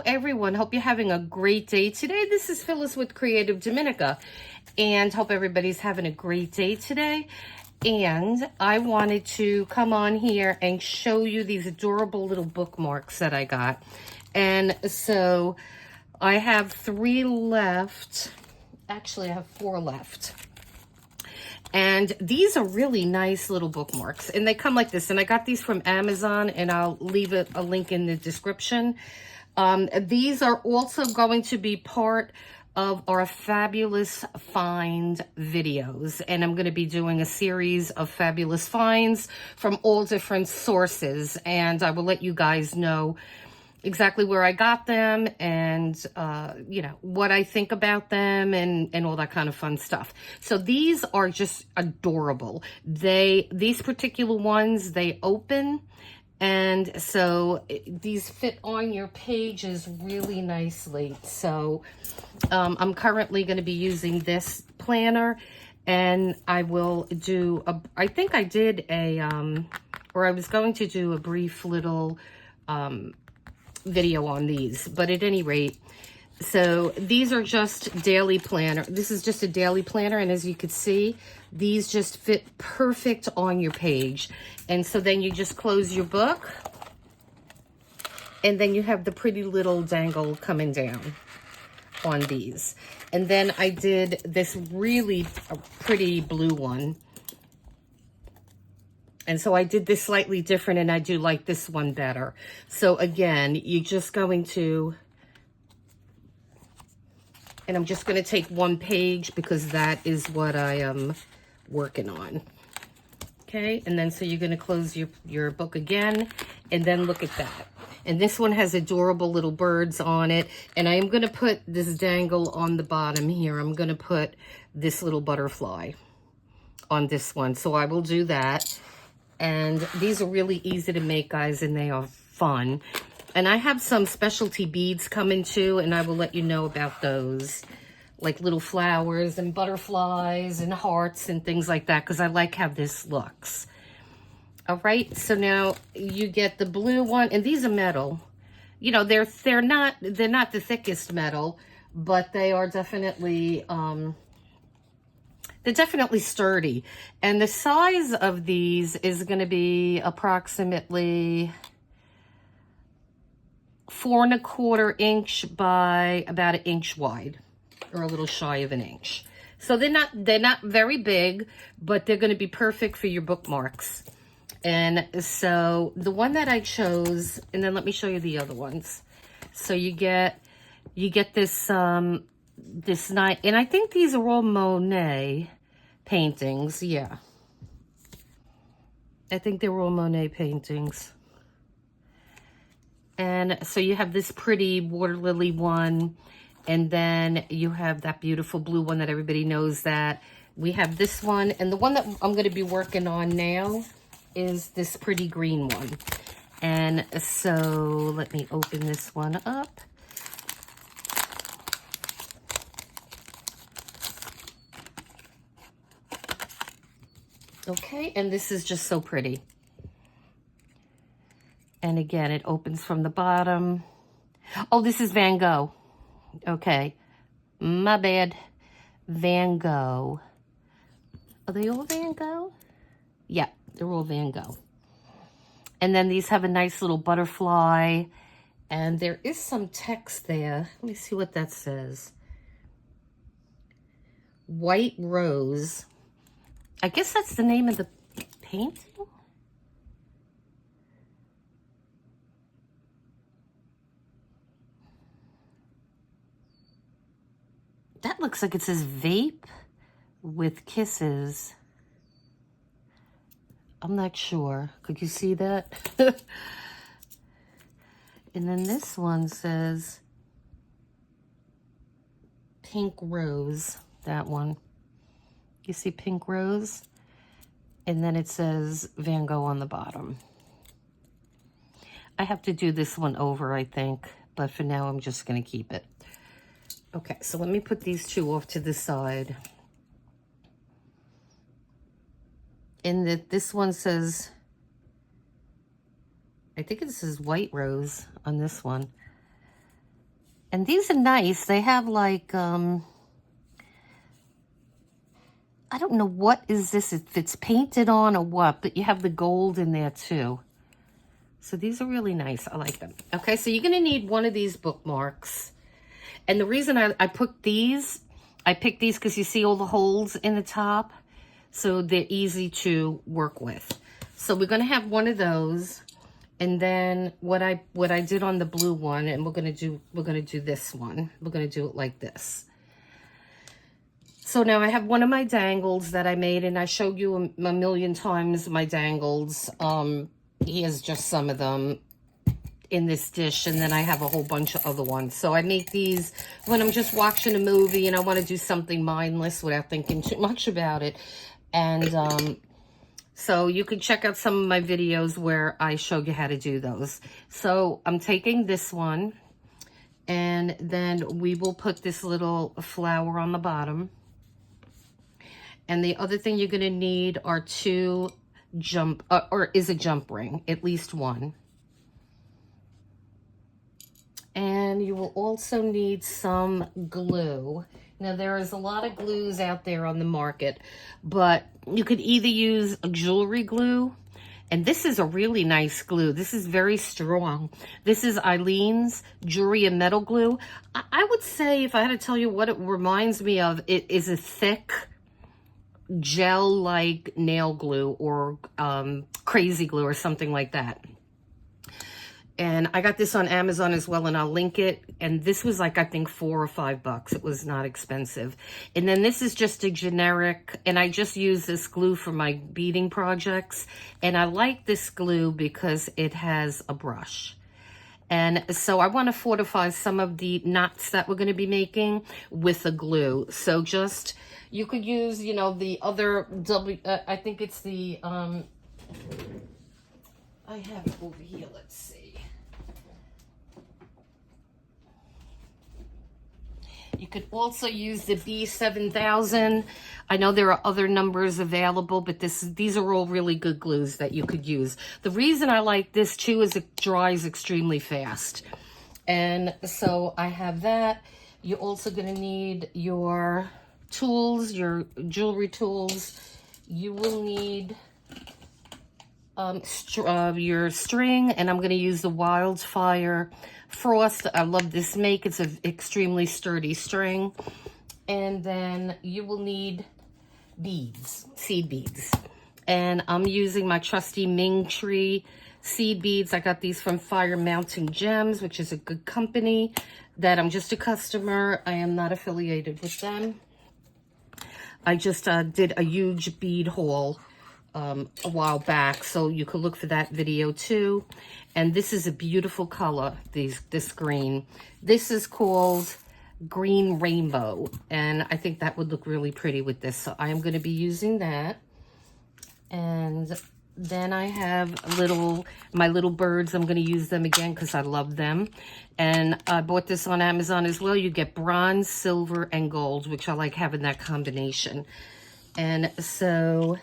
everyone. Hope you're having a great day today. This is Phyllis with CreativeDomenica, and hope everybody's having a great day today. And I wanted to come on here and show you these adorable little bookmarks that I got. And so I have 3 left. Actually, I have 4 left. And these are really nice little bookmarks, and they come like this. And I got these from Amazon, and I'll leave a link in the description. These are also going to be part of our fabulous find videos, and I'm going to be doing a series of fabulous finds from all different sources, and I will let you guys know exactly where I got them and, you know, what I think about them and all that kind of fun stuff. So these are just adorable. These particular ones, they open, and so these fit on your pages really nicely. So I'm currently going to be using this planner, and I will do I think I did or I was going to do a brief little video on these, but at any rate, so these are just daily planner. This is just a daily planner, and as you can see, these just fit perfect on your page. And so then you just close your book, and then you have the pretty little dangle coming down on these. And then I did this really pretty blue one. And so I did this slightly different, and I do like this one better. So again, you're just going to, and I'm just going to take one page because that is what I am working on. Okay, and then so you're going to close your book again, and then look at that. And this one has adorable little birds on it, and I am going to put this dangle on the bottom here. I'm going to put this little butterfly on this one, so I will do that. And these are really easy to make, guys, and they are fun. And I have some specialty beads coming too, and I will let you know about those, like little flowers and butterflies and hearts and things like that, because I like how this looks. All right, so now you get the blue one, and these are metal. You know, they're not the thickest metal, but they are definitely they're definitely sturdy. And the size of these is going to be approximately 4 1/4 inch by about 1 inch wide, or a little shy of 1 inch. So they're not very big, but they're going to be perfect for your bookmarks. And so the one that I chose, and then let me show you the other ones. So you get this this night, and I think these are all Monet paintings. Yeah, I think they were all Monet paintings. And so you have this pretty water lily one, and then you have that beautiful blue one that everybody knows that. We have this one, and the one that I'm going to be working on now is this pretty green one. And so let me open this one up. Okay, and this is just so pretty. And again, it opens from the bottom. Oh, this is Van Gogh. Okay, my bad. Van Gogh. Are they all Van Gogh? Yeah, they're all Van Gogh. And then these have a nice little butterfly. And there is some text there. Let me see what that says. White Rose. I guess that's the name of the painting. That looks like it says vape with kisses. I'm not sure. Could you see that? And then this one says Pink Rose, that one. You see Pink Rose? And then it says Van Gogh on the bottom. I have to do this one over, I think, but for now I'm just going to keep it. Okay, so let me put these 2 off to the side. And this one says, I think it says White Rose on this one. And these are nice. They have like, I don't know what is this, if it's painted on or what, but you have the gold in there too. So these are really nice. I like them. Okay, so you're going to need one of these bookmarks. And the reason I picked these because you see all the holes in the top. So they're easy to work with. So we're going to have one of those. And then what I did on the blue one, and we're going to do this one. We're going to do it like this. So now I have one of my dangles that I made, and I showed you a million times my dangles. Here's just some of them in this dish, and then I have a whole bunch of other ones. So I make these when I'm just watching a movie and I want to do something mindless without thinking too much about it. And so you can check out some of my videos where I show you how to do those. So I'm taking this one, and then we will put this little flower on the bottom. And the other thing you're going to need are two jump ring, at least one. And you will also need some glue. Now, there is a lot of glues out there on the market, but you could either use a jewelry glue, and this is a really nice glue. This is very strong. This is Aleen's Jewelry and Metal Glue. I would say, if I had to tell you what it reminds me of, it is a thick gel-like nail glue or crazy glue or something like that. And I got this on Amazon as well, and I'll link it. And this was like, I think, $4 or $5. It was not expensive. And then this is just a generic, and I just use this glue for my beading projects. And I like this glue because it has a brush. And so I want to fortify some of the knots that we're going to be making with the glue. So just, you could use, you know, the other, I think it's the, I have it over here, let's see. You could also use the B7000. I know there are other numbers available, but these are all really good glues that you could use. The reason I like this too is it dries extremely fast. And so I have that. You're also going to need your tools, your jewelry tools. You will need your string, and I'm going to use the Wildfire Frost. I love this make. It's an extremely sturdy string. And then you will need beads, seed beads. And I'm using my trusty Ming Tree seed beads. I got these from Fire Mountain Gems, which is a good company that I'm just a customer. I am not affiliated with them. I just did a huge bead haul a while back, so you could look for that video too. And this is a beautiful color, this green. This is called Green Rainbow, and I think that would look really pretty with this. So I am going to be using that. And then I have my little birds. I'm going to use them again because I love them. And I bought this on Amazon as well. You get bronze, silver, and gold, which I like having that combination. And so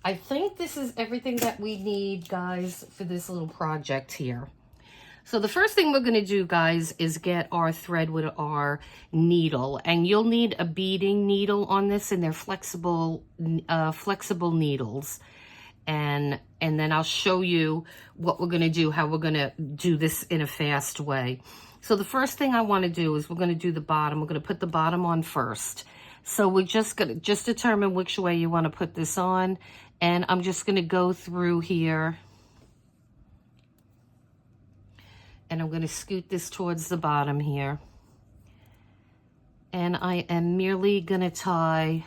I think this is everything that we need, guys, for this little project here. So the first thing we're going to do, guys, is get our thread with our needle. And you'll need a beading needle on this, and they're flexible needles. And then I'll show you what we're going to do, how we're going to do this in a fast way. So the first thing I want to do is we're going to do the bottom. We're going to put the bottom on first. So we're just going to determine which way you want to put this on. And I'm just going to go through here. And I'm going to scoot this towards the bottom here. And I am merely going to tie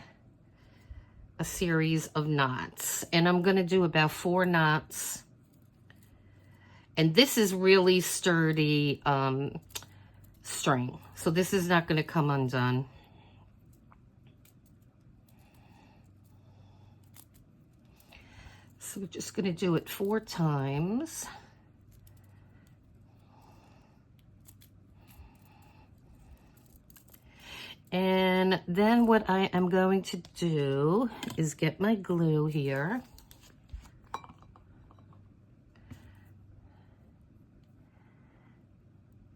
a series of knots. And I'm going to do about 4 knots. And this is really sturdy string. So this is not going to come undone. So we're just going to do it 4 times. And then what I am going to do is get my glue here.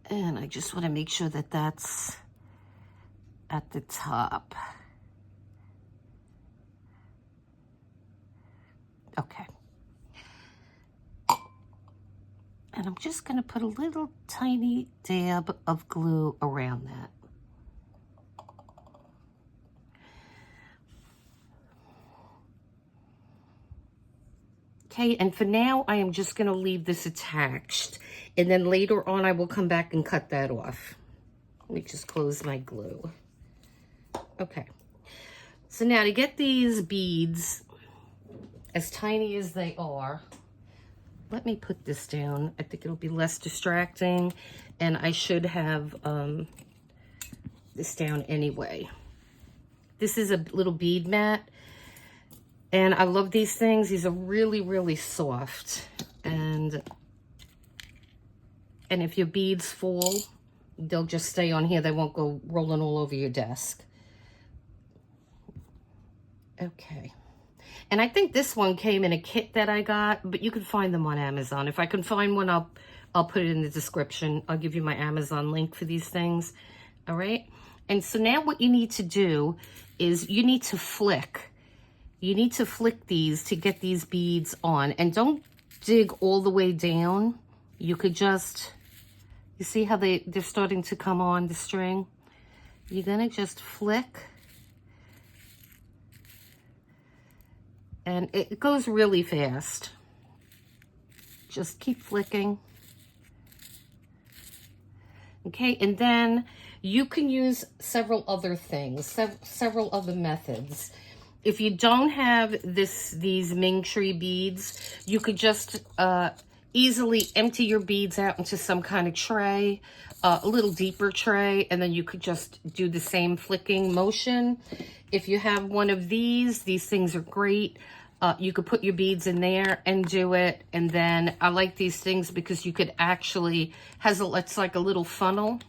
And I just want to make sure that that's at the top. Okay. And I'm just going to put a little tiny dab of glue around that. Okay, and for now, I am just going to leave this attached. And then later on, I will come back and cut that off. Let me just close my glue. Okay. So now to get these beads as tiny as they are, let me put this down. I think it'll be less distracting. And I should have this down anyway. This is a little bead mat. And I love these things. These are really, really soft. And if your beads fall, they'll just stay on here. They won't go rolling all over your desk. Okay. And I think this one came in a kit that I got, but you can find them on Amazon. If I can find one, I'll put it in the description. I'll give you my Amazon link for these things. All right. And so now what you need to do is you need to flick. You need to flick these to get these beads on. And don't dig all the way down. You could just, you see how they're starting to come on the string? You're going to just flick. And it goes really fast. Just keep flicking. Okay, and then you can use several other things, several other methods. If you don't have these Ming Tree beads, you could just easily empty your beads out into some kind of tray, a little deeper tray, and then you could just do the same flicking motion. If you have one of these things are great. You could put your beads in there and do it. And then I like these things because you could actually, it's like a little funnel.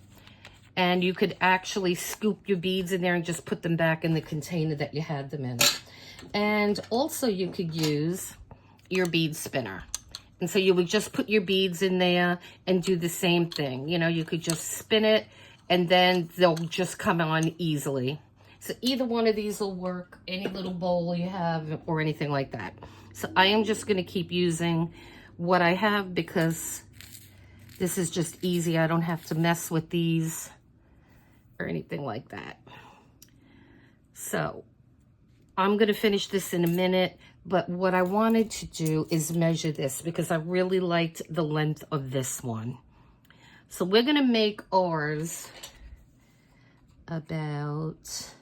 And you could actually scoop your beads in there and just put them back in the container that you had them in. And also you could use your bead spinner. And so you would just put your beads in there and do the same thing. You know, you could just spin it and then they'll just come on easily. So either one of these will work, any little bowl you have or anything like that. So I am just going to keep using what I have because this is just easy. I don't have to mess with these or anything like that. So I'm going to finish this in a minute, but what I wanted to do is measure this because I really liked the length of this one. So we're going to make ours about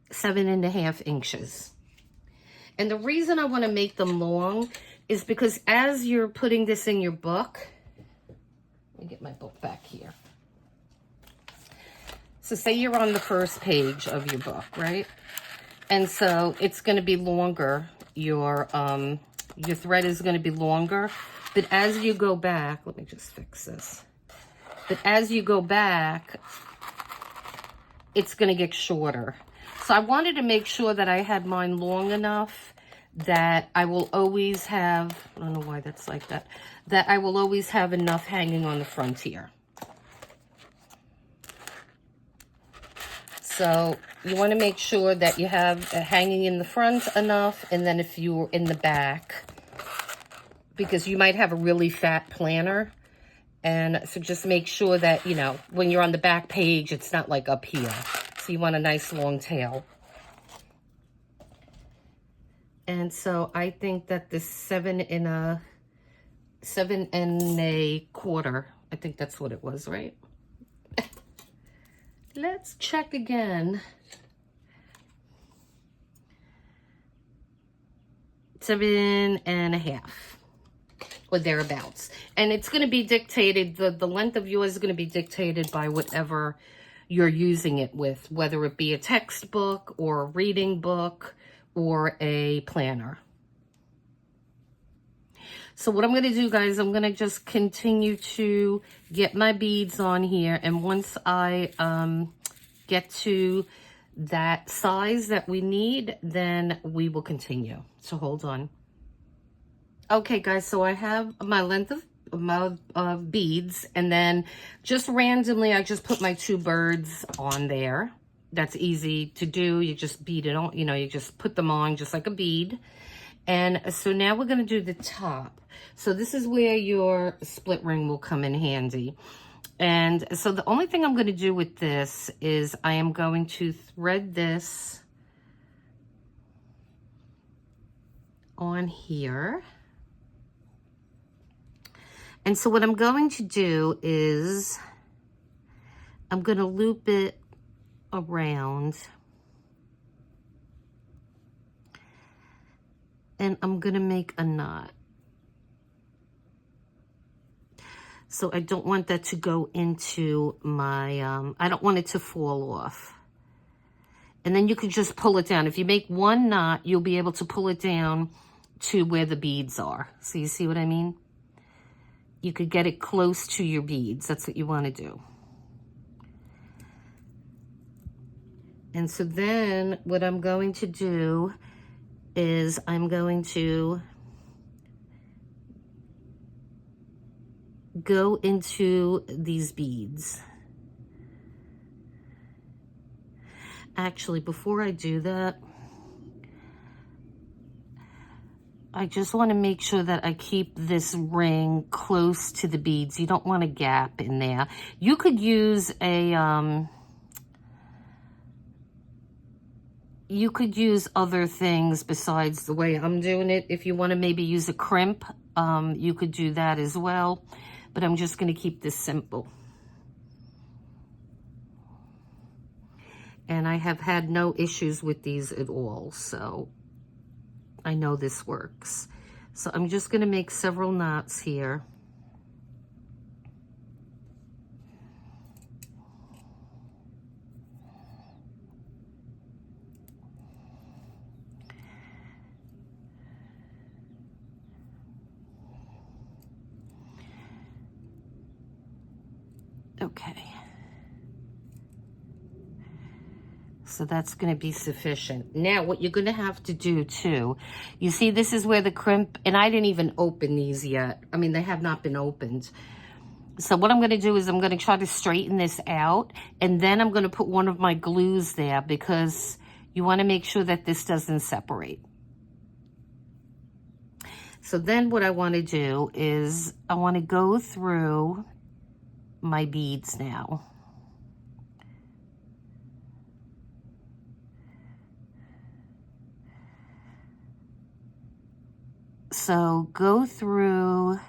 7.5 inches. And the reason I want to make them long is because as you're putting this in your book, let me get my book back here. So say you're on the first page of your book, right? And so it's going to be longer. Your thread is going to be longer. But as you go back, let me just fix this. But as you go back, it's going to get shorter. So I wanted to make sure that I had mine long enough that I will always have, I don't know why that's like that, that I will always have enough hanging on the front here. So you want to make sure that you have hanging in the front enough, and then if you're in the back, because you might have a really fat planner, and so just make sure that, you know, when you're on the back page, it's not like up here. So you want a nice long tail. And so I think that this 7 1/4, I think that's what it was, right? Let's check again. 7.5 or thereabouts. And it's going to be dictated, the length of yours is going to be dictated by whatever you're using it with, whether it be a textbook or a reading book or a planner. So what I'm going to do, guys, I'm going to just continue to get my beads on here. And once I get to that size that we need, then we will continue. So hold on. Okay, guys, so I have my length of my beads, and then just randomly, I just put my 2 birds on there. That's easy to do. You just bead it on, you know, you just put them on just like a bead. And so now we're going to do the top. So this is where your split ring will come in handy. And so the only thing I'm going to do with this is I am going to thread this on here. And so what I'm going to do is I'm going to loop it around, and I'm going to make a knot. So I don't want that to go into my, I don't want it to fall off. And then you can just pull it down. If you make one knot, you'll be able to pull it down to where the beads are. So you see what I mean? You could get it close to your beads. That's what you want to do. And so then what I'm going to do is I'm going to go into these beads. Actually, before I do that, I just want to make sure that I keep this ring close to the beads. You don't want a gap in there. You could use a, you could use other things besides the way I'm doing it. If you want to maybe use a crimp, you could do that as well. But I'm just going to keep this simple. And I have had no issues with these at all, so I know this works. So I'm just going to make several knots here. Okay. So that's going to be sufficient. Now, what you're going to have to do too, you see this is where the crimp, and I didn't even open these yet. I mean, they have not been opened. So what I'm going to do is I'm going to try to straighten this out, and then I'm going to put one of my glues there because you want to make sure that this doesn't separate. So then what I want to do is I want to go through my beads now. So go through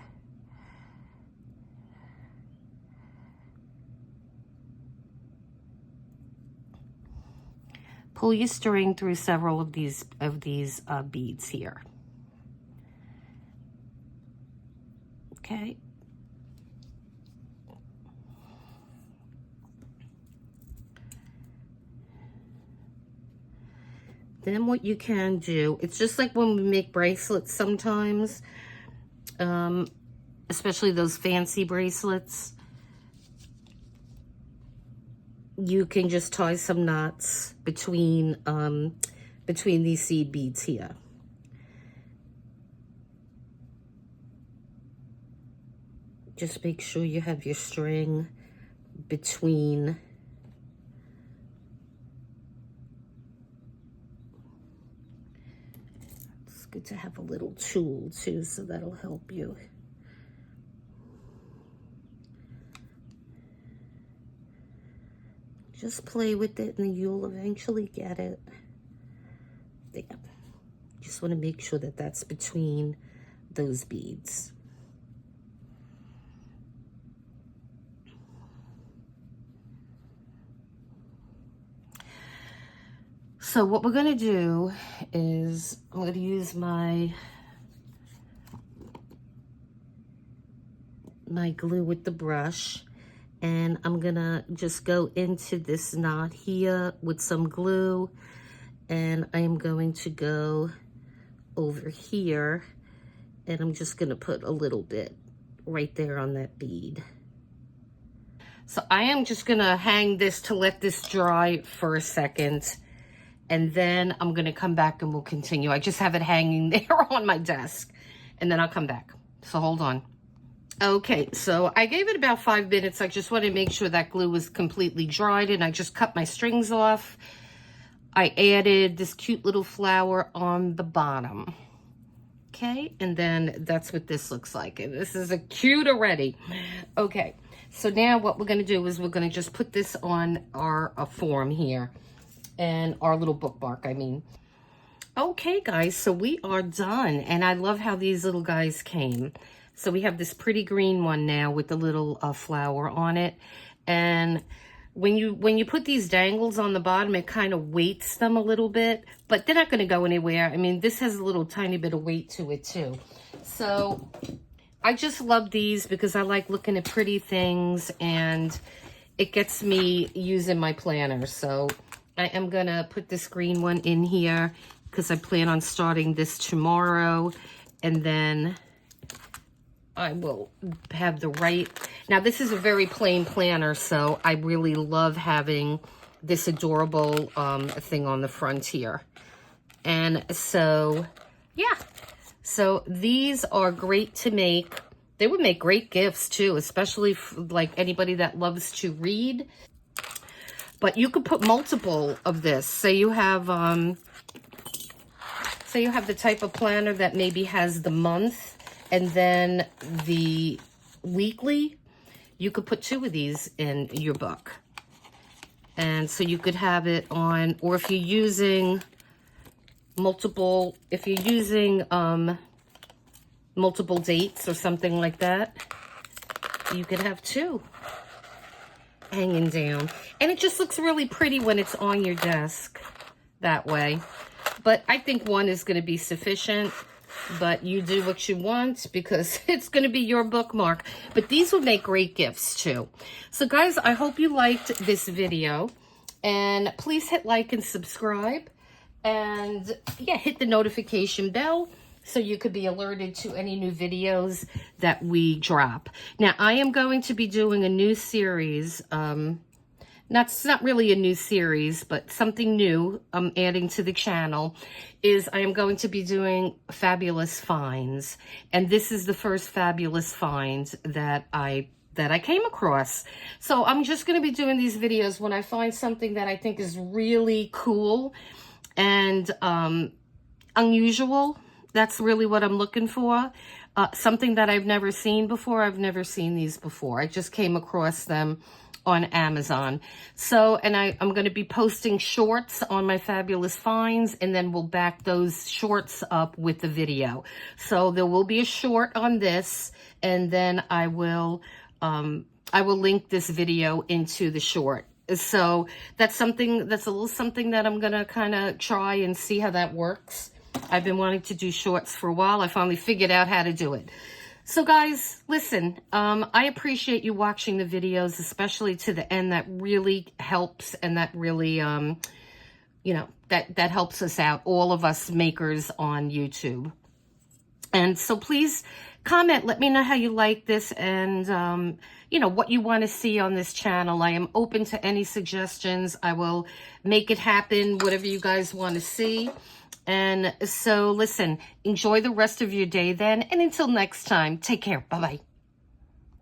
pull your string through several of these beads here. Okay. Then what you can do, it's just like when we make bracelets sometimes, especially those fancy bracelets. You can just tie some knots between these seed beads here. Just make sure you have your string between it's good to have a little tool too, so that'll help you. Just play with it and you'll eventually get it. There. Just want to make sure that that's between those beads. So what we're going to do is I'm going to use my glue with the brush, and I'm going to just go into this knot here with some glue, and I am going to go over here, and I'm just going to put a little bit right there on that bead. So I am just going to hang this to let this dry for a second. And then I'm going to come back and we'll continue. I just have it hanging there on my desk. and then I'll come back. So hold on. Okay, so I gave it about 5 minutes. I just wanted to make sure that glue was completely dried, and I just cut my strings off. I added this cute little flower on the bottom. Okay, and then that's what this looks like. And this is a cute already. Okay, so now what we're going to do is we're going to just put this on our form here, and our little bookmark, I mean. Okay, guys, so we are done, and I love how these little guys came. So we have this pretty green one now with the little flower on it. And when you put these dangles on the bottom, it kind of weights them a little bit, but they're not going to go anywhere. I mean, this has a little tiny bit of weight to it too. So I just love these because I like looking at pretty things, and it gets me using my planner. So I am going to put this green one in here because I plan on starting this tomorrow, and then I will have the right. Now, this is a very plain planner, so I really love having this adorable thing on the front here. And so, yeah. So these are great to make. They would make great gifts, too, especially like anybody that loves to read. But you could put multiple of this. Say you have the type of planner that maybe has the month and then the weekly. You could put 2 of these in your book. And so you could have it on, or if you're using multiple dates or something like that, you could have 2 hanging down. And it just looks really pretty when it's on your desk that way. But I think 1 is going to be sufficient. But you do what you want because it's going to be your bookmark. But these would make great gifts too. So guys, I hope you liked this video. And please hit like and subscribe. And yeah, hit the notification bell so you could be alerted to any new videos that we drop. Now, I am going to be doing a new series. It's not really a new series, but something new I'm adding to the channel is I am going to be doing fabulous finds. And this is the first fabulous find that I came across. So I'm just going to be doing these videos when I find something that I think is really cool and unusual. That's really what I'm looking for. Something that I've never seen before. I've never seen these before. I just came across them on Amazon. So, and I'm going to be posting shorts on my fabulous finds, and then we'll back those shorts up with the video. So there will be a short on this, and then I will link this video into the short. So that's a little something that I'm going to kind of try and see how that works. I've been wanting to do shorts for a while. I finally figured out how to do it. So guys, listen, I appreciate you watching the videos, especially to the end. That really helps, and that really, you know, that helps us out, all of us makers on YouTube. And so please comment, let me know how you like this, and, you know, what you want to see on this channel. I am open to any suggestions. I will make it happen, whatever you guys want to see. And so, listen, enjoy the rest of your day then. And until next time, take care. Bye-bye.